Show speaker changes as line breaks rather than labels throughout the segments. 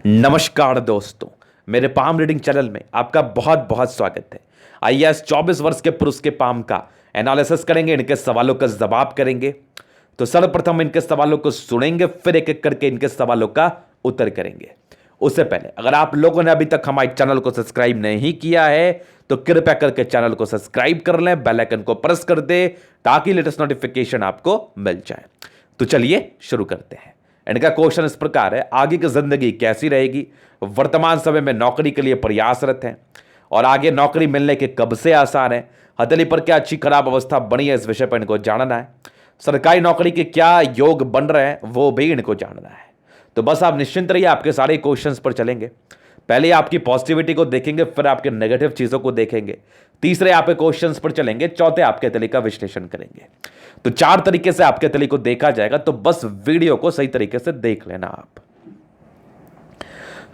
नमस्कार दोस्तों, मेरे पाम रीडिंग चैनल में आपका बहुत बहुत स्वागत है। आइए आज 24 वर्ष के पुरुष के पाम का एनालिसिस करेंगे, इनके सवालों का जवाब करेंगे। तो सर्वप्रथम इनके सवालों को सुनेंगे, फिर एक एक करके इनके सवालों का उत्तर करेंगे। उससे पहले अगर आप लोगों ने अभी तक हमारे चैनल को सब्सक्राइब नहीं किया है तो कृपया करके चैनल को सब्सक्राइब कर लें, बेल आइकन को प्रेस कर दे ताकि लेटेस्ट नोटिफिकेशन आपको मिल जाए। तो चलिए शुरू करते हैं। इनका क्वेश्चन इस प्रकार है, आगे की जिंदगी कैसी रहेगी? वर्तमान समय में नौकरी के लिए प्रयासरत हैं और आगे नौकरी मिलने के कब से आसार हैं? हथेली पर क्या अच्छी खराब अवस्था बनी है, इस विषय पर इनको जानना है। सरकारी नौकरी के क्या योग बन रहे हैं वो भी इनको जानना है। तो बस आप निश्चिंत रहिए, आपके सारे क्वेश्चंस पर चलेंगे। पहले आपकी पॉजिटिविटी को देखेंगे, फिर आपके नेगेटिव चीजों को देखेंगे, तीसरे आपके क्वेश्चंस पर चलेंगे, चौथे आपके हथेली का विश्लेषण करेंगे। तो चार तरीके से आपके हथेली को देखा जाएगा, तो बस वीडियो को सही तरीके से देख लेना आप।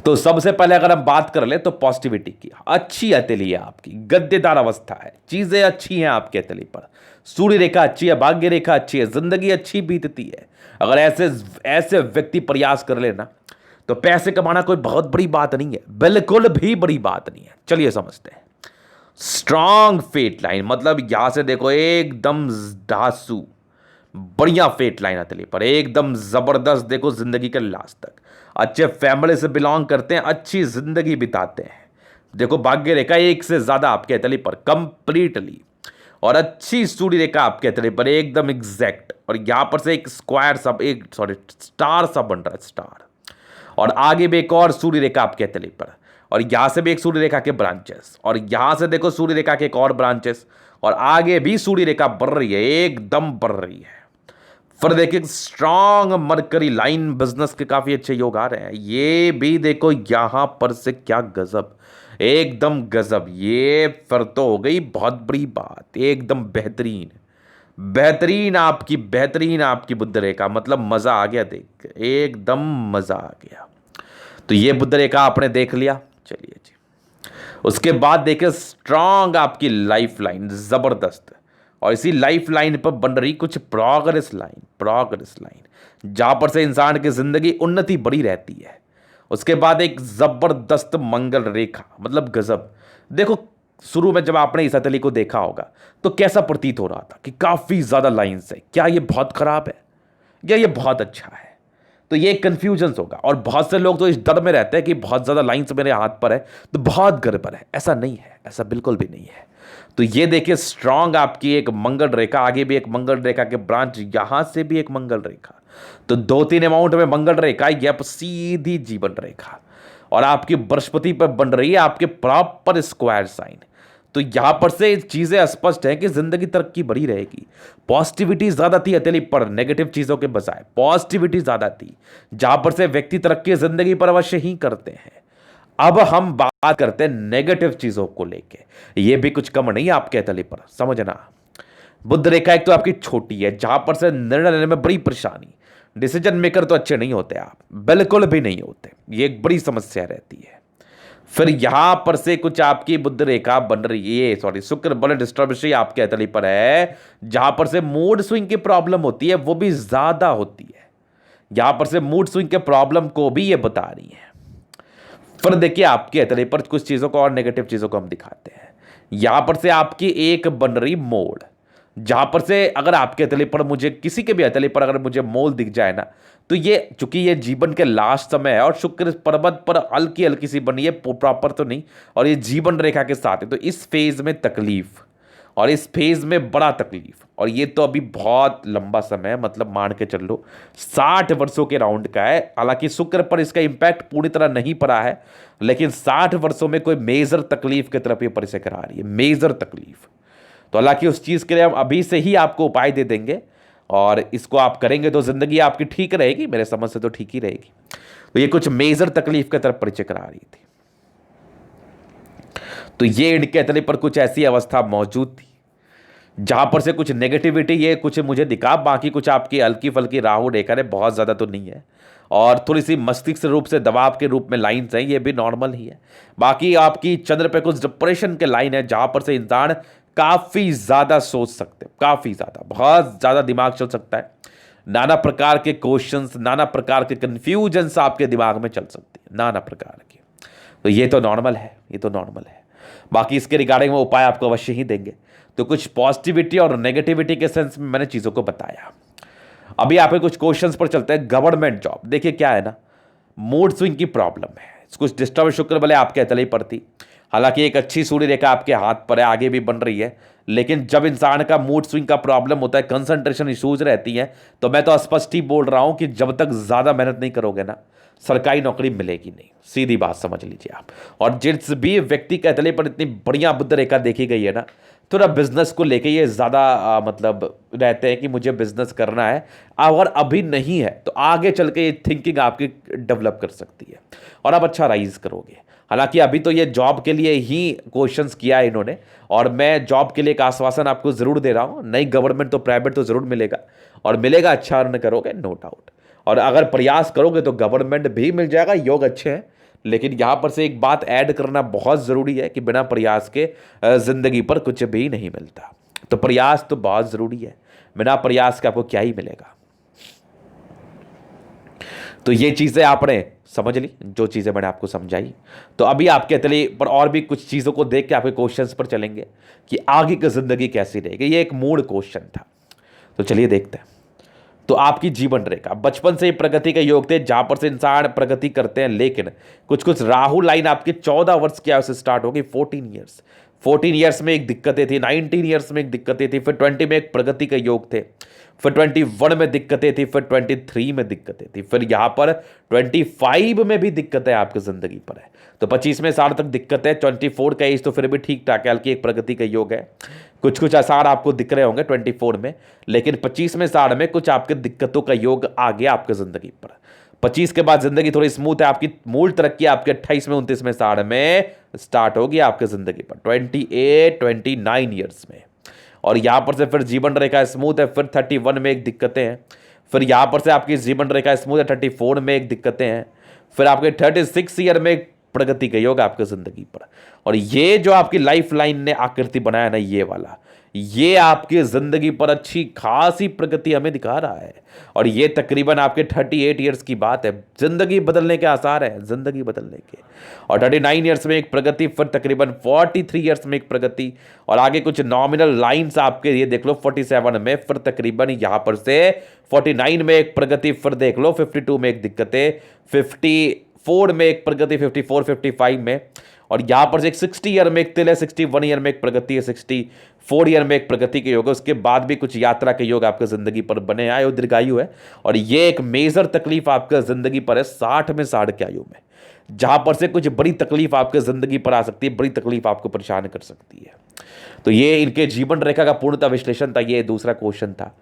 तो सबसे पहले अगर हम बात कर ले तो पॉजिटिविटी की, अच्छी हथेली है आपकी, गद्देदार अवस्था है, चीजें अच्छी हैं आपके हथेली पर, सूर्य रेखा अच्छी है, भाग्य रेखा अच्छी है, जिंदगी अच्छी बीतती है। अगर ऐसे ऐसे व्यक्ति प्रयास कर लेना तो पैसे कमाना कोई बहुत बड़ी बात नहीं है, बिल्कुल भी बड़ी बात नहीं है। चलिए समझते हैं। स्ट्रांग फेट लाइन, मतलब यहां से देखो एकदम धांसू बढ़िया फेट लाइन हथेली पर, एकदम जबरदस्त। देखो जिंदगी के लास्ट तक अच्छे फैमिली से बिलोंग करते हैं, अच्छी जिंदगी बिताते हैं। देखो भाग्य रेखा एक से ज्यादा आपके हथेली पर कंप्लीटली, और अच्छी सूर्य रेखा आपके हथेली पर एकदम एग्जैक्ट, और यहां पर से एक स्क्वायर सब, एक सॉरी स्टार सा बन रहा है, स्टार। और आगे भी एक और सूर्य रेखा आपके हथेली पर, और यहां से भी एक सूर्य रेखा के ब्रांचेस, और यहां से देखो सूर्य रेखा के एक और ब्रांचेस, और आगे भी सूर्य रेखा बढ़ रही है, एकदम बढ़ रही है। फिर देखिए स्ट्रांग मरकरी लाइन, बिजनेस के काफी अच्छे योग आ रहे हैं। ये भी देखो यहां पर से क्या गजब, एकदम गजब। ये फिर तो हो गई बहुत बड़ी बात, एकदम बेहतरीन बेहतरीन आपकी बुद्ध रेखा, मतलब मजा आ गया देख के, एकदम मजा आ गया। तो ये बुद्ध रेखा आपने देख लिया। चलिए जी, उसके बाद देखिए स्ट्रांग आपकी लाइफ लाइन, जबरदस्त। और इसी लाइफ लाइन पर बन रही कुछ प्रोग्रेस लाइन जहां पर से इंसान की जिंदगी उन्नति बड़ी रहती है। उसके बाद एक जबरदस्त मंगल रेखा, मतलब गजब। देखो शुरू में जब आपने इस हथेली को देखा होगा तो कैसा प्रतीत हो रहा था कि काफी ज्यादा लाइंस है, क्या ये बहुत खराब है या ये बहुत अच्छा है? तो ये कंफ्यूजन होगा, और बहुत से लोग तो इस डर में रहते हैं कि बहुत ज्यादा लाइंस मेरे हाथ पर है तो बहुत गड़बड़ है। ऐसा नहीं है, ऐसा बिल्कुल भी नहीं है। तो ये देखिए स्ट्रांग आपकी एक मंगल रेखा, आगे भी एक मंगल रेखा के ब्रांच, यहां से भी एक मंगल रेखा। तो दो तीन अमाउंट में मंगल रेखा, यह सीधी जीवन रेखा, और आपकी बृहस्पति पर बन रही है आपके प्रॉपर स्क्वायर साइन। तो यहां पर से चीजें स्पष्ट है कि जिंदगी तरक्की बढ़ी रहेगी। पॉजिटिविटी ज्यादा थी हथेली पर, नेगेटिव चीजों के बजाय पॉजिटिविटी ज्यादा थी, जहां पर से व्यक्ति तरक्की जिंदगी पर अवश्य ही करते हैं। अब हम बात करते हैं नेगेटिव चीजों को लेके, ये भी कुछ कम नहीं है आपके हथेली पर, समझना। बुध रेखा एक तो आपकी छोटी है, जहां पर से निर्णय लेने में बड़ी परेशानी, डिसीजन मेकर तो अच्छे नहीं होते आप, बिल्कुल भी नहीं होते, ये एक बड़ी समस्या रहती है। फिर यहां पर से कुछ आपकी बुध रेखा बन रही है, सॉरी शुक्र बल डिस्टर्बेंस आपके हथेली पर है, जहां पर से मूड स्विंग की प्रॉब्लम होती है वो भी ज्यादा होती है। यहां पर से मूड स्विंग के प्रॉब्लम को भी ये बता रही है। फिर देखिए आपके हथेली पर कुछ चीजों को और नेगेटिव चीजों को हम दिखाते हैं। यहां पर से आपकी एक बन रही मोड़, जहां पर से अगर आपके हथेली पर, मुझे किसी के भी हथेली पर अगर मुझे मोल दिख जाए ना, तो ये चूंकि ये जीवन के लास्ट समय है और शुक्र पर्वत पर हल्की हल्की सी बनी है, प्रॉपर तो नहीं, और ये जीवन रेखा के साथ है, तो इस फेज में तकलीफ और इस फेज में बड़ा तकलीफ, और ये तो अभी बहुत लंबा समय है, मतलब मान के चल लो 60 वर्षों के राउंड का है। हालांकि शुक्र पर इसका इंपैक्ट पूरी तरह नहीं पड़ा है, लेकिन 60 वर्षों में कोई मेजर तकलीफ की तरफ ये परिचय करा रही है, मेजर तकलीफ। तो हालांकि उस चीज के लिए हम अभी से ही आपको उपाय दे देंगे, और इसको आप करेंगे तो जिंदगी आपकी ठीक रहेगी, मेरे समझ से तो ठीक ही रहेगी। तो ये कुछ मेजर तकलीफ की तरफ परिचय करा रही थी। तो ये इनके हथेली पर कुछ ऐसी अवस्था मौजूद थी जहां पर से कुछ नेगेटिविटी ये कुछ मुझे दिखा, बाकी कुछ आपकी हल्की फल्की राहु रेखा है, बहुत ज्यादा तो नहीं है, और थोड़ी सी मस्तिष्क रूप से दबाव के रूप में लाइन्स हैं, ये भी नॉर्मल ही है। बाकी आपकी चंद्र पे कुछ डिप्रेशन के लाइन है, जहां पर से इंसान काफी ज्यादा सोच सकते हैं, काफी ज्यादा, बहुत ज्यादा दिमाग चल सकता है, नाना प्रकार के क्वेश्चंस, नाना प्रकार के कंफ्यूजन्स आपके दिमाग में चल सकती है, नाना प्रकार के। तो ये तो नॉर्मल है, ये तो नॉर्मल है। बाकी इसके रिगार्डिंग में उपाय आपको अवश्य ही देंगे। तो कुछ पॉजिटिविटी और नेगेटिविटी के सेंस में मैंने चीज़ों को बताया। अभी आप कुछ क्वेश्चंस पर चलते हैं। गवर्नमेंट जॉब, देखिए क्या है ना, मूड स्विंग की प्रॉब्लम है, कुछ डिस्टर्ब शुक्र भले आपके तले पड़ती। हालांकि एक अच्छी सूर्य रेखा आपके हाथ पर है, आगे भी बन रही है, लेकिन जब इंसान का मूड स्विंग का प्रॉब्लम होता है, कंसंट्रेशन इश्यूज रहती हैं, तो मैं तो स्पष्ट ही बोल रहा हूं कि जब तक ज़्यादा मेहनत नहीं करोगे ना, सरकारी नौकरी मिलेगी नहीं। सीधी बात समझ लीजिए आप। और जिस भी व्यक्ति के तले पर इतनी बढ़िया बुद्ध रेखा देखी गई है ना, थोड़ा बिजनेस को लेके ये ज़्यादा मतलब रहते हैं कि मुझे बिजनेस करना है। अगर अभी नहीं है तो आगे चल के ये थिंकिंग आपकी डेवलप कर सकती है और आप अच्छा राइज करोगे। हालांकि अभी तो ये जॉब के लिए ही क्वेश्चंस किया है इन्होंने, और मैं जॉब के लिए एक आश्वासन आपको ज़रूर दे रहा हूँ, नहीं गवर्नमेंट तो प्राइवेट तो ज़रूर मिलेगा, और मिलेगा, अच्छा अर्न करोगे, नो डाउट। और अगर प्रयास करोगे तो गवर्नमेंट भी मिल जाएगा, योग अच्छे हैं। लेकिन यहाँ पर से एक बात ऐड करना बहुत ज़रूरी है कि बिना प्रयास के ज़िंदगी पर कुछ भी नहीं मिलता। तो प्रयास तो बहुत ज़रूरी है, बिना प्रयास के आपको क्या ही मिलेगा। तो ये चीज़ें आपने समझ ली, जो चीज़ें मैंने आपको समझाई। तो अभी आपके तले पर और भी कुछ चीज़ों को देख के आपके क्वेश्चंस पर चलेंगे कि आगे की ज़िंदगी कैसी रहेगी। ये एक मूड क्वेश्चन था, तो चलिए देखते हैं। तो आपकी जीवन रेखा बचपन से ही प्रगति के योग थे, जहां पर से इंसान प्रगति करते हैं, लेकिन कुछ कुछ राहु लाइन आपके 14 वर्ष की आयु से स्टार्ट होगी। 14 ईयर्स में एक दिक्कतें थी, 19 ईयर्स में एक दिक्कतें थी, फिर 20 में एक प्रगति के योग थे, फिर 21 में दिक्कतें थी, फिर 23 में दिक्कतें थी, फिर यहाँ पर 25 में भी दिक्कतें आपकी जिंदगी पर है। तो 25वें साल तक दिक्कत है। 24 का एज तो फिर भी ठीक ठाक है, हल्की एक प्रगति का योग है। कुछ कुछ आसार आपको दिख रहे होंगे 24 में, लेकिन 25वें साल में कुछ आपके दिक्कतों का योग आ गया आपके जिंदगी पर। 25 के बाद जिंदगी थोड़ी स्मूथ है आपकी, मूल तरक्की आपके 28वें 29वें साल में स्टार्ट होगी आपके जिंदगी पर, 28 29 ईयर्स में। और यहां पर से फिर जीवन रेखा स्मूथ है, फिर 31 में एक दिक्कतें हैं, फिर यहां पर से आपकी जीवन रेखा स्मूथ है, 34 में एक दिक्कतें हैं, फिर आपके 36 ईयर में एक प्रगति का योग आपकी जिंदगी पर। और ये जो आपकी लाइफ लाइन ने आकृति बनाया ना, ये वाला, ये आपकी जिंदगी पर अच्छी खासी प्रगति हमें दिखा रहा है। और ये तकरीबन आपके 38 ईयर्स की बात है, जिंदगी बदलने के आसार है, जिंदगी बदलने के। और 39 ईयर्स में एक प्रगति, फिर तकरीबन 43 ईयर्स में एक प्रगति, और आगे कुछ नॉमिनल लाइंस आपके ये देख लो 47 में, फिर तकरीबन यहां पर से 49 में एक प्रगति, फिर देख लो 52 में एक दिक्कतें, 54 में एक प्रगति, 54 55 में, और यहां पर से एक 60 ईयर में एक तिल है, 61 ईयर में एक प्रगति है, 64 ईयर में एक प्रगति के योग है। उसके बाद भी कुछ यात्रा के योग आपके जिंदगी पर बने आए, दीर्घायु है। और ये एक मेजर तकलीफ आपके जिंदगी पर है 60 में 60 के आयु में, जहां पर से कुछ बड़ी तकलीफ आपके जिंदगी पर आ सकती है, बड़ी तकलीफ आपको परेशान कर सकती है। तो ये इनके जीवन रेखा का पूर्णतः विश्लेषण था, ये दूसरा क्वेश्चन था।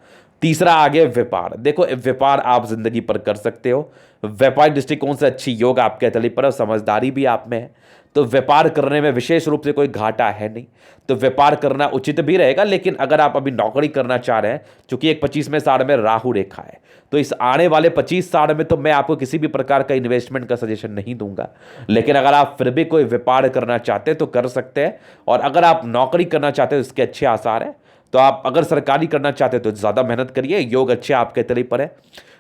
तीसरा आगे व्यापार। देखो व्यापार आप जिंदगी पर कर सकते हो, व्यापारिक दृष्टिकोण से अच्छी योग आपके तले पर, समझदारी भी आप में है, तो व्यापार करने में विशेष रूप से कोई घाटा है नहीं, तो व्यापार करना उचित भी रहेगा। लेकिन अगर आप अभी नौकरी करना चाह रहे हैं, चूंकि एक 25वें साल में राहु रेखा है, तो इस आने वाले 25 साल में तो मैं आपको किसी भी प्रकार का इन्वेस्टमेंट का सजेशन नहीं दूंगा। लेकिन अगर आप फिर भी कोई व्यापार करना चाहते हैं तो कर सकते हैं, और अगर आप नौकरी करना चाहते हैं तो इसके अच्छे आसार हैं। तो आप अगर सरकारी करना चाहते हैं तो ज़्यादा मेहनत करिए, योग अच्छे आपके तले पर है।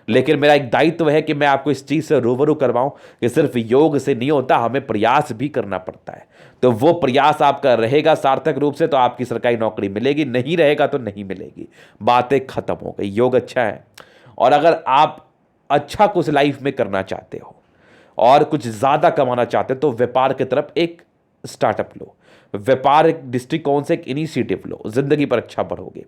लेकिन मेरा एक दायित्व है कि मैं आपको इस चीज़ से रूबरू करवाऊं कि सिर्फ योग से नहीं होता, हमें प्रयास भी करना पड़ता है। तो वो प्रयास आपका रहेगा सार्थक रूप से तो आपकी सरकारी नौकरी मिलेगी, नहीं रहेगा तो नहीं मिलेगी, बातें खत्म हो गई। योग अच्छा है। और अगर आप अच्छा कुछ लाइफ में करना चाहते हो और कुछ ज़्यादा कमाना चाहते हो तो व्यापार की तरफ एक स्टार्टअप लो, व्यापार एक दृष्टिकोण से एक इनिशिएटिव लो, जिंदगी पर अच्छा बढ़ोगे।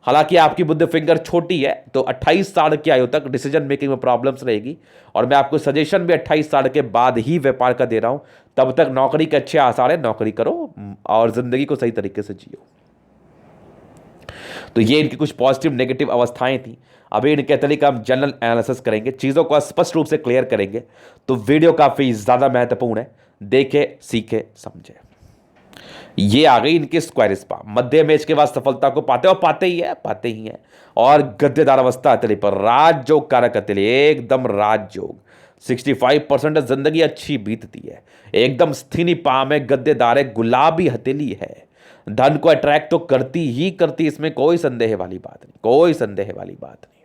हालांकि आपकी बुद्ध फिंगर छोटी है, तो 28 साल की आयु तक डिसीजन मेकिंग में प्रॉब्लम्स रहेगी, और मैं आपको सजेशन भी 28 साल के बाद ही व्यापार का दे रहा हूं। तब तक नौकरी के अच्छे आसार है, नौकरी करो और जिंदगी को सही तरीके से जियो। तो ये इनकी कुछ पॉजिटिव नेगेटिव अवस्थाएं थी। अभी इनके तरीके हम जनरल एनालिसिस करेंगे, चीज़ों को स्पष्ट रूप से क्लियर करेंगे। तो वीडियो काफ़ी ज़्यादा महत्वपूर्ण है, देखे सीखे समझे। ये आ गई इनके स्क्वायर स्पा, मध्य में इसके बाद सफलता को पाते और पाते ही है। और गद्देदार अवस्था अतली पर राजयोग कारक अतली, एकदम राजयोग 65% जिंदगी अच्छी बीतती है, एकदम स्थिनी पा में गद्देदार है, गुलाबी हथेली है, धन को अट्रैक्ट तो करती ही करती, इसमें कोई संदेह वाली बात नहीं, कोई संदेह वाली बात नहीं।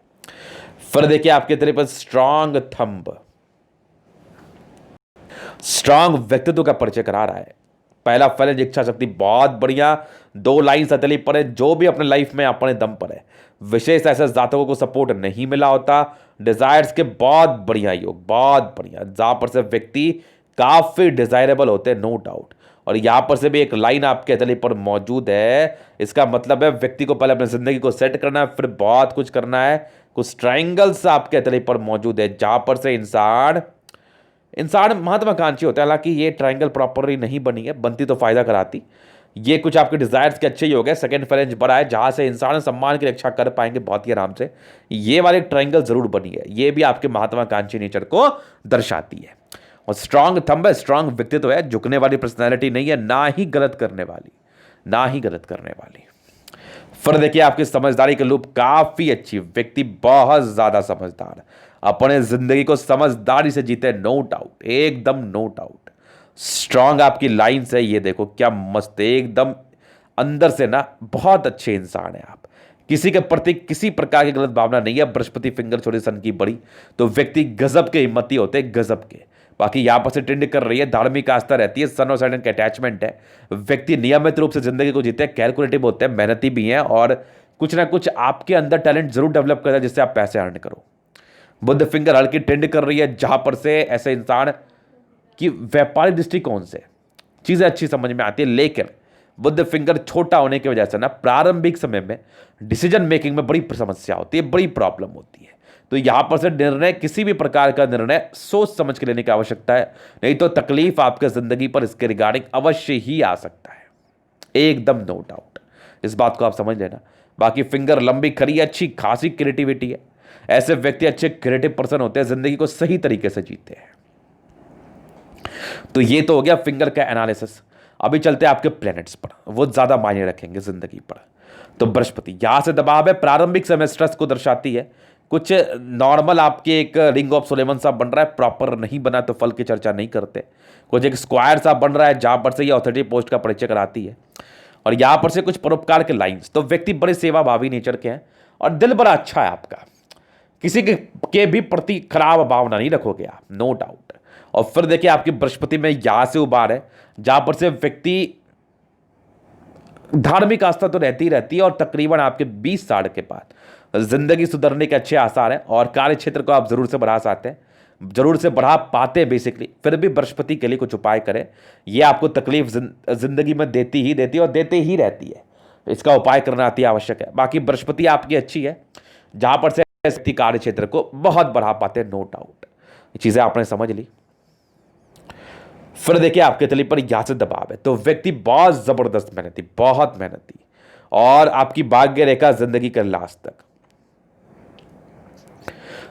फिर देखिए आपके तरफ पर स्ट्रांग थंब, स्ट्रांग व्यक्तित्व का परिचय करा रहा है। पहला फल इच्छा शक्ति बहुत बढ़िया, 2 लाइन हथेली पर है, जो भी अपने लाइफ में अपने दम पर है। विशेष ऐसे जातकों को सपोर्ट नहीं मिला होता। डिजायर्स के बहुत बढ़िया योग, बहुत बढ़िया, जहां पर से व्यक्ति काफी डिजायरेबल होते हैं, नो डाउट। और यहां पर से भी एक लाइन आपके हथेली पर मौजूद है। इसका मतलब है व्यक्ति को पहले अपनी जिंदगी को सेट करना है, फिर बहुत कुछ करना है। कुछ ट्राइंगल्स आपके हथेली पर मौजूद है, जहां पर से इंसान इंसान महत्वाकांक्षी होता है। हालांकि ये ट्रायंगल प्रॉपरली नहीं बनी है, बनती तो फायदा कराती। ये कुछ आपके डिजायर्स के अच्छे ही हो गए। सेकंड फ्रेंच बड़ा है, जहां से इंसान सम्मान की रक्षा कर पाएंगे बहुत ही आराम से। ये वाली ट्रायंगल जरूर बनी है, ये भी आपके महत्वाकांक्षी नेचर को दर्शाती है। और स्ट्रांग थंब है, स्ट्रांग व्यक्तित्व है, झुकने वाली पर्सनैलिटी नहीं है, ना ही गलत करने वाली, ना ही गलत करने वाली। फिर देखिए आपकी समझदारी के लूप काफी अच्छी, व्यक्ति बहुत ज्यादा समझदार, अपने जिंदगी को समझदारी से जीते, नो डाउट, एकदम नो डाउट। स्ट्रांग आपकी लाइंस है, ये देखो क्या मस्त, एकदम अंदर से ना बहुत अच्छे इंसान है आप। किसी के प्रति किसी प्रकार की गलत भावना नहीं है। बृहस्पति फिंगर छोटी सन की बड़ी, तो व्यक्ति गजब के हिम्मती होते हैं, गजब के। बाकी यहां पर से ट्रेंड कर रही है, धार्मिक आस्था रहती है, सन और सैटर्न का अटैचमेंट है। व्यक्ति नियमित रूप से जिंदगी को जीते हैं, कैलकुलेटिव होते हैं, मेहनती भी हैं, और कुछ ना कुछ आपके अंदर टैलेंट जरूर डेवलप करता है जिससे आप पैसे अर्न करो। बुद्ध फिंगर हल्की ट्रेंड कर रही है, जहां पर से ऐसे इंसान की व्यापारिक दृष्टिकोण से चीजें अच्छी समझ में आती है। लेकिन बुद्ध फिंगर छोटा होने की वजह से ना प्रारंभिक समय में डिसीजन मेकिंग में बड़ी समस्या होती है, बड़ी प्रॉब्लम होती है। तो यहां पर से निर्णय, किसी भी प्रकार का निर्णय सोच समझ के लेने की आवश्यकता है, नहीं तो तकलीफ आपके जिंदगी पर इसके रिगार्डिंग अवश्य ही आ सकता है, एकदम नो डाउट। इस बात को आप समझ लेना। बाकी फिंगर लंबी खड़ी, अच्छी खासी क्रिएटिविटी है। ऐसे व्यक्ति अच्छे क्रिएटिव पर्सन होते हैं, जिंदगी को सही तरीके से जीते हैं। तो ये तो हो गया फिंगर का एनालिसिस। अभी चलते हैं आपके प्लैनेट्स पर, वो ज्यादा मायने रखेंगे जिंदगी पर। तो बृहस्पति यहां से दबाव है, प्रारंभिक समय स्ट्रेस को दर्शाती है। कुछ नॉर्मल आपके एक रिंग ऑफ सोलेमन सा बन रहा है, प्रॉपर नहीं बना तो फल की चर्चा नहीं करते। कुछ एक स्क्वायर सा बन रहा है, जहां पर से ये ऑथोरिटी पोस्ट का परिचय कराती है। और यहां पर से कुछ परोपकार के लाइंस, तो व्यक्ति बड़े सेवाभावी नेचर के हैं, और दिल बड़ा अच्छा है आपका, किसी के भी प्रति खराब भावना नहीं रखोगे आप, नो डाउट। और फिर देखिए आपकी बृहस्पति में यहां से उबार है, जहां पर से व्यक्ति धार्मिक आस्था तो रहती ही रहती है, और तकरीबन आपके 20 साल के बाद जिंदगी सुधरने के अच्छे आसार हैं, और कार्य क्षेत्र को आप जरूर से बढ़ा सकते हैं, जरूर से बढ़ा पाते हैं बेसिकली। फिर भी बृहस्पति के लिए कुछ उपाय करें, यह आपको तकलीफ जिंदगी में देती है और देते ही रहती है, इसका उपाय करना अति आवश्यक है। बाकी बृहस्पति आपकी अच्छी है, जहां पर से व्यक्ति कार्य क्षेत्र को बहुत बढ़ा पाते हैं, नो डाउट। ये चीजें आपने समझ ली। फिर देखिए आपके तली पर यहां से दबाव है, तो व्यक्ति बहुत जबरदस्त मेहनती, बहुत मेहनती, और आपकी भाग्य रेखा जिंदगी के लास्ट तक।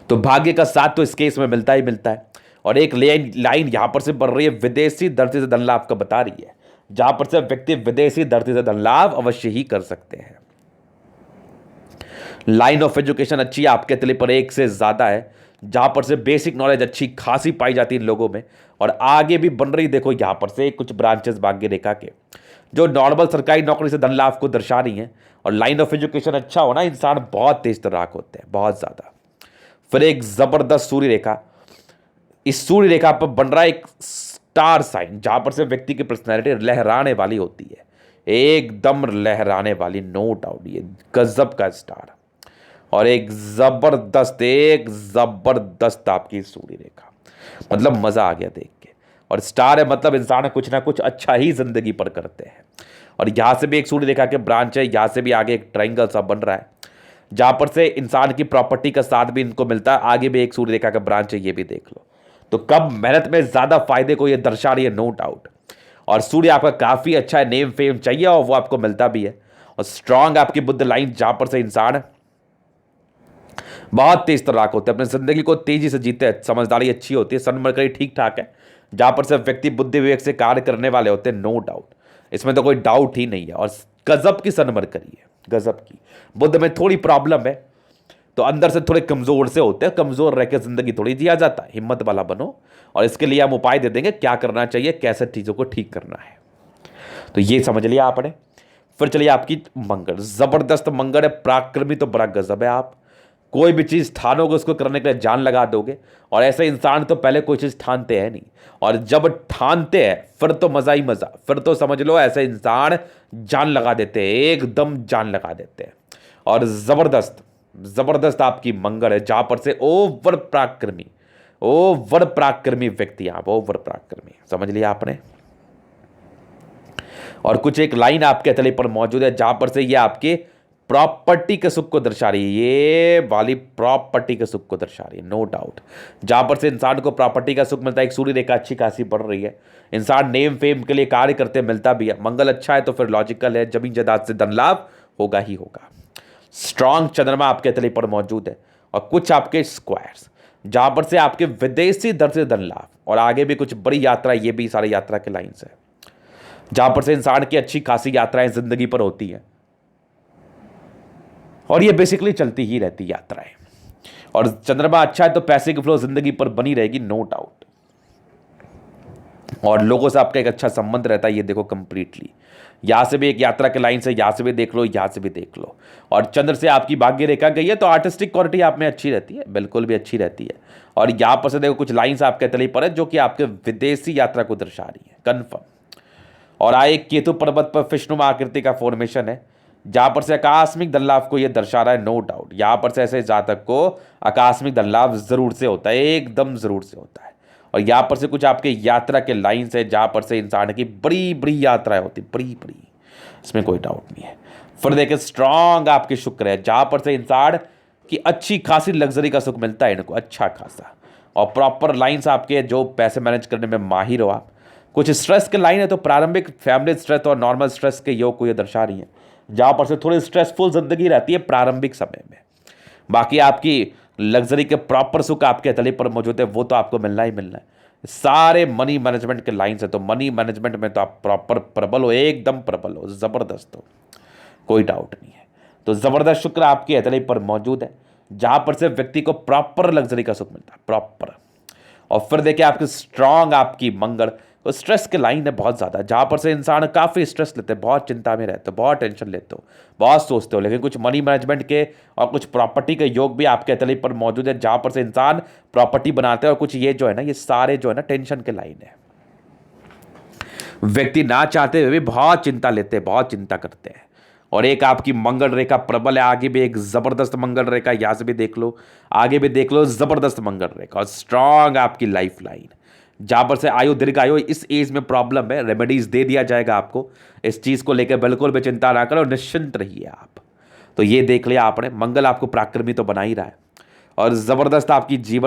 तो भाग्य का साथ तो इस केस में मिलता ही मिलता है। और एक लाइन यहां पर से बढ़ रही है, विदेशी धरती से धन लाभ का बता रही है, जहां पर से व्यक्ति विदेशी धरती से धन लाभ अवश्य ही कर सकते हैं। लाइन ऑफ एजुकेशन अच्छी है आपके तले पर, 1 से ज्यादा है, जहां पर से बेसिक नॉलेज अच्छी खासी पाई जाती है इन लोगों में, और आगे भी बन रही। देखो यहां पर से कुछ ब्रांचेस भाग्य रेखा के जो नॉर्मल सरकारी नौकरी से धन लाभ को दर्शा रही हैं, और लाइन ऑफ एजुकेशन अच्छा होना, इंसान बहुत तेज तर्राक होते हैं, बहुत ज्यादा। फिर एक जबरदस्त सूर्य रेखा, इस सूर्य रेखा पर बन रहा है एक स्टार साइन, जहां पर से व्यक्ति की पर्सनैलिटी लहराने वाली होती है, एकदम लहराने वाली, नो डाउट। ये गजब का स्टार, और एक जबरदस्त आपकी सूर्य रेखा, मतलब मजा आ गया देख के। और स्टार है मतलब इंसान कुछ ना कुछ अच्छा ही जिंदगी पर करते हैं। और यहां से भी एक सूर्य रेखा के ब्रांच है, यहां से भी आगे एक ट्रायंगल सा बन रहा है, जहां पर से इंसान की प्रॉपर्टी का साथ भी इनको मिलता है। आगे भी एक सूर्य रेखा का ब्रांच है, ये भी देख लो। तो कब मेहनत में ज्यादा फायदे को ये दर्शा रही है, नो डाउट। और सूर्य आपका काफी अच्छा है, नेम फेम चाहिए और वो आपको मिलता भी है। और स्ट्रांग आपकी बुद्ध लाइन, जहां पर से इंसान बहुत तेज तर्राक होते हैं, अपनी जिंदगी को तेजी से जीते हैं, समझदारी अच्छी होती है, सन मरकरी ठीक ठाक है, जहां पर से व्यक्ति बुद्धि विवेक से कार्य करने वाले होते हैं, नो डाउट, इसमें तो कोई डाउट ही नहीं है। और गजब की सन मरकरी है, गजब की। बुद्ध में थोड़ी प्रॉब्लम है, तो अंदर से थोड़े कमजोर से होते हैं, कमजोर रह के जिंदगी थोड़ी जिया जाता है, हिम्मत वाला बनो। और इसके लिए हम उपाय दे देंगे, क्या करना चाहिए, कैसे चीजों को ठीक करना है, तो ये समझ लिया आपने। फिर चलिए आपकी मंगल, जबरदस्त मंगल है, पराक्रमी तो बड़ा गजब है आप, कोई भी चीज़ ठानोगे उसको करने के लिए जान लगा दोगे। और ऐसे इंसान तो पहले कोई चीज़ ठानते हैं नहीं, और जब ठानते हैं फिर तो मज़ा ही मज़ा, फिर तो समझ लो ऐसे इंसान जान लगा देते हैं, एकदम जान लगा देते हैं। और ज़बरदस्त ज़बरदस्त आपकी मंगल है, जहाँ पर से ओवर पराक्रमी व्यक्ति, आप ओवर पराक्रमी, समझ लिया आपने। और कुछ एक लाइन आपके तले पर मौजूद है जहां पर से ये आपके प्रॉपर्टी के सुख को दर्शा रही है, ये वाली प्रॉपर्टी के सुख को दर्शा रही है, नो डाउट। जहां पर से इंसान को प्रॉपर्टी का सुख मिलता है, एक सूर्य रेखा अच्छी खासी बढ़ रही है, इंसान नेम फेम के लिए कार्य करते मिलता भी है, मंगल अच्छा है तो फिर लॉजिकल है जमीन जायदाद से धन लाभ होगा ही होगा। स्ट्रांग चंद्रमा आपके तले पर मौजूद है, और कुछ आपके स्क्वायर्स जहां पर से आपके विदेशी दर से धन लाभ, और आगे भी कुछ बड़ी यात्रा, ये भी सारी यात्रा के लाइन्स है जहां पर से इंसान की अच्छी खासी यात्राएं जिंदगी पर होती हैं, और ये बेसिकली चलती ही रहती यात्राएं। और चंद्रमा अच्छा है तो पैसे की फ्लो जिंदगी पर बनी रहेगी, नो डाउट। और लोगों से आपका एक अच्छा संबंध रहता है, ये देखो कंप्लीटली, यहां से भी एक यात्रा के लाइन से, यहां से भी देख लो, यहां से भी देख लो। और चंद्र से आपकी भाग्य रेखा गई है तो आर्टिस्टिक क्वालिटी आप में अच्छी रहती है, बिल्कुल भी अच्छी रहती है। और यहां पर से देखो कुछ लाइन्स आपके तले पर है जो कि आपके विदेशी यात्रा को दर्शा रही है, कन्फर्म। और आए केतु पर्वत पर विष्णुमा आकृति का फॉर्मेशन है, जहां पर से आकस्मिक धन लाभ को यह दर्शा रहा है, नो डाउट। यहां पर से ऐसे जातक को आकस्मिक धन लाभ जरूर से होता है, एकदम जरूर से होता है। और यहां पर से कुछ आपके यात्रा के लाइन्स है जहां पर से इंसान की बड़ी बड़ी यात्राएं होती, बड़ी बड़ी, इसमें कोई डाउट नहीं है। फिर देखें स्ट्रांग आपके शुक्र है, जहां पर से इंसान की अच्छी खासी लग्जरी का सुख मिलता है इनको, अच्छा खासा। और प्रॉपर लाइन्स आपके, जो पैसे मैनेज करने में माहिर हो आप। कुछ स्ट्रेस के लाइन है तो प्रारंभिक फैमिली स्ट्रेस और नॉर्मल स्ट्रेस के योग को ये दर्शा रही है, जहां पर से थोड़ी स्ट्रेसफुल जिंदगी रहती है प्रारंभिक समय में। बाकी आपकी लग्जरी के प्रॉपर सुख आपके तले पर मौजूद है, वो तो आपको मिलना ही मिलना है। सारे मनी मैनेजमेंट के लाइन है, तो मनी मैनेजमेंट में तो आप प्रॉपर प्रबल हो, एकदम प्रबल हो, जबरदस्त हो, कोई डाउट नहीं है। तो जबरदस्त शुक्र आपके तले पर मौजूद है, जहां पर से व्यक्ति को प्रॉपर लग्जरी का सुख मिलता है, प्रॉपर। और फिर देखिए आपके स्ट्रांग आपकी मंगल, तो स्ट्रेस के लाइन है बहुत ज़्यादा, जहाँ पर से इंसान काफ़ी स्ट्रेस लेते हैं, बहुत चिंता में रहते हो, बहुत टेंशन लेते हो, बहुत सोचते हो। लेकिन कुछ मनी मैनेजमेंट के और कुछ प्रॉपर्टी के योग भी आपके तले पर मौजूद है, जहाँ पर से इंसान प्रॉपर्टी बनाते हैं। और कुछ ये जो है ना, ये सारे जो है ना टेंशन के लाइन है, व्यक्ति ना चाहते हुए भी बहुत चिंता लेते हैं, बहुत चिंता करते हैं। और एक आपकी मंगल रेखा प्रबल है, आगे भी एक जबरदस्त मंगल रेखा, यहां से भी देख लो, आगे भी देख लो, जबरदस्त मंगल रेखा। और स्ट्रांग आपकी लाइफ लाइन, जहां पर से आयु दीर्घ आयु, इस एज में प्रॉब्लम है, रेमेडीज दे दिया जाएगा आपको, इस चीज को लेकर बिल्कुल भी चिंता ना करो, निश्चिंत रहिए आप। तो ये देख लिया आपने, मंगल आपको पराक्रमी तो बना ही रहा है। और जबरदस्त आपकी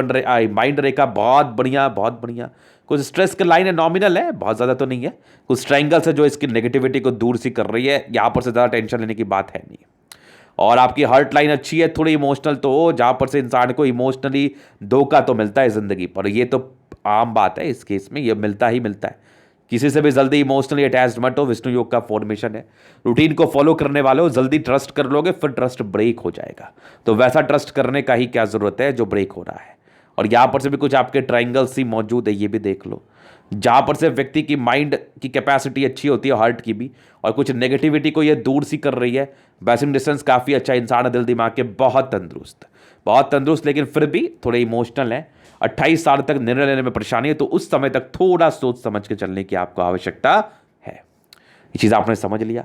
माइंड रेखा बहुत बढ़िया, बहुत बढ़िया। कुछ स्ट्रेस के लाइन है, नॉमिनल है, बहुत ज़्यादा तो नहीं है। कुछ ट्रायंगल्स है जो इसकी नेगेटिविटी को दूर सी कर रही है, यहाँ पर से ज़्यादा टेंशन लेने की बात है नहीं। और आपकी हार्ट लाइन अच्छी है, थोड़ी इमोशनल तो हो, जहाँ पर से इंसान को इमोशनली धोखा तो मिलता है ज़िंदगी पर, ये तो आम बात है, इस केस में ये मिलता ही मिलता है। किसी से भी जल्दी इमोशनली अटैच्ड मत हो, विष्णु योग का फॉर्मेशन है। रूटीन को फॉलो करने वाले हो, जल्दी ट्रस्ट कर लोगे फिर ट्रस्ट ब्रेक हो जाएगा, तो वैसा ट्रस्ट करने का ही क्या ज़रूरत है जो ब्रेक हो रहा है। और यहाँ पर से भी कुछ आपके ट्राइंगल्स ही मौजूद है, ये भी देख लो, जहाँ पर से व्यक्ति की माइंड की कैपेसिटी अच्छी होती है, हार्ट की भी, और कुछ नेगेटिविटी को ये दूर सी कर रही है। बैसिंग डिस्टेंस काफ़ी अच्छा, इंसान दिल दिमाग के बहुत तंदुरुस्त, बहुत तंदुरुस्त, लेकिन फिर भी थोड़े इमोशनल है। 28 साल तक निर्णय लेने में परेशानी है, तो उस समय तक थोड़ा सोच समझ के चलने की आपको आवश्यकता है। ये चीज़ आपने समझ लिया।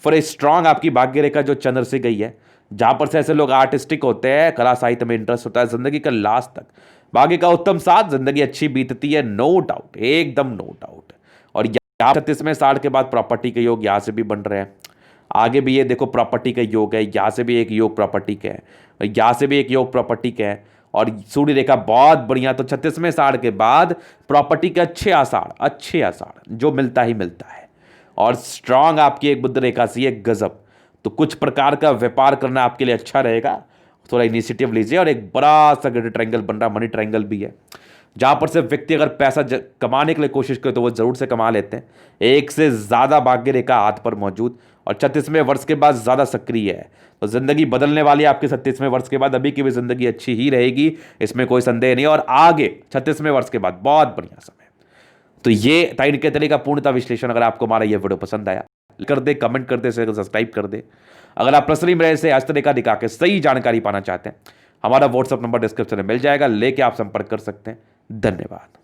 फिर स्ट्रांग आपकी भाग्य रेखा जो चंद्र से गई है, जहां पर से ऐसे लोग आर्टिस्टिक होते हैं, कला साहित्य में इंटरेस्ट होता है, जिंदगी का लास्ट तक भाग्य का उत्तम साथ, जिंदगी अच्छी बीतती है, नो डाउट, एकदम नो डाउट। और यहाँ 36वें साल के बाद प्रॉपर्टी के योग यहाँ से भी बन रहे हैं, आगे भी ये देखो प्रॉपर्टी का योग है, यहाँ से भी एक योग प्रॉपर्टी का है, यहाँ से भी एक योग प्रॉपर्टी का है। और सूर्य रेखा बहुत बढ़िया, तो 36वें साल के बाद प्रॉपर्टी के अच्छे आसार जो मिलता ही मिलता है। और स्ट्रांग आपकी एक बुध रेखा सी है, गजब। तो कुछ प्रकार का व्यापार करना आपके लिए अच्छा रहेगा, थोड़ा इनिशिएटिव लीजिए। और एक बड़ा सा ट्रायंगल बन रहा, मनी ट्रायंगल भी है, जहाँ पर से व्यक्ति अगर पैसा कमाने के लिए कोशिश करे तो वो जरूर से कमा लेते हैं। एक से ज़्यादा भाग्य रेखा हाथ पर मौजूद, और 36वें वर्ष के बाद ज़्यादा सक्रिय है, तो ज़िंदगी बदलने वाली है आपके 36वें वर्ष के बाद। अभी की भी ज़िंदगी अच्छी ही रहेगी, इसमें कोई संदेह नहीं। और आगे 36वें वर्ष के बाद बहुत बढ़िया समय। तो ये था इनके तरीके का पूर्णतः विश्लेषण। अगर आपको हमारा ये वीडियो पसंद आया, कर दे, कमेंट कर दे, सब्सक्राइब कर दे। अगर आप पर्सनली मेरे से हस्तरेखा दिखा के सही जानकारी पाना चाहते हैं हमारा व्हाट्सअप नंबर डिस्क्रिप्शन में मिल जाएगा, लेके आप संपर्क कर सकते हैं। धन्यवाद।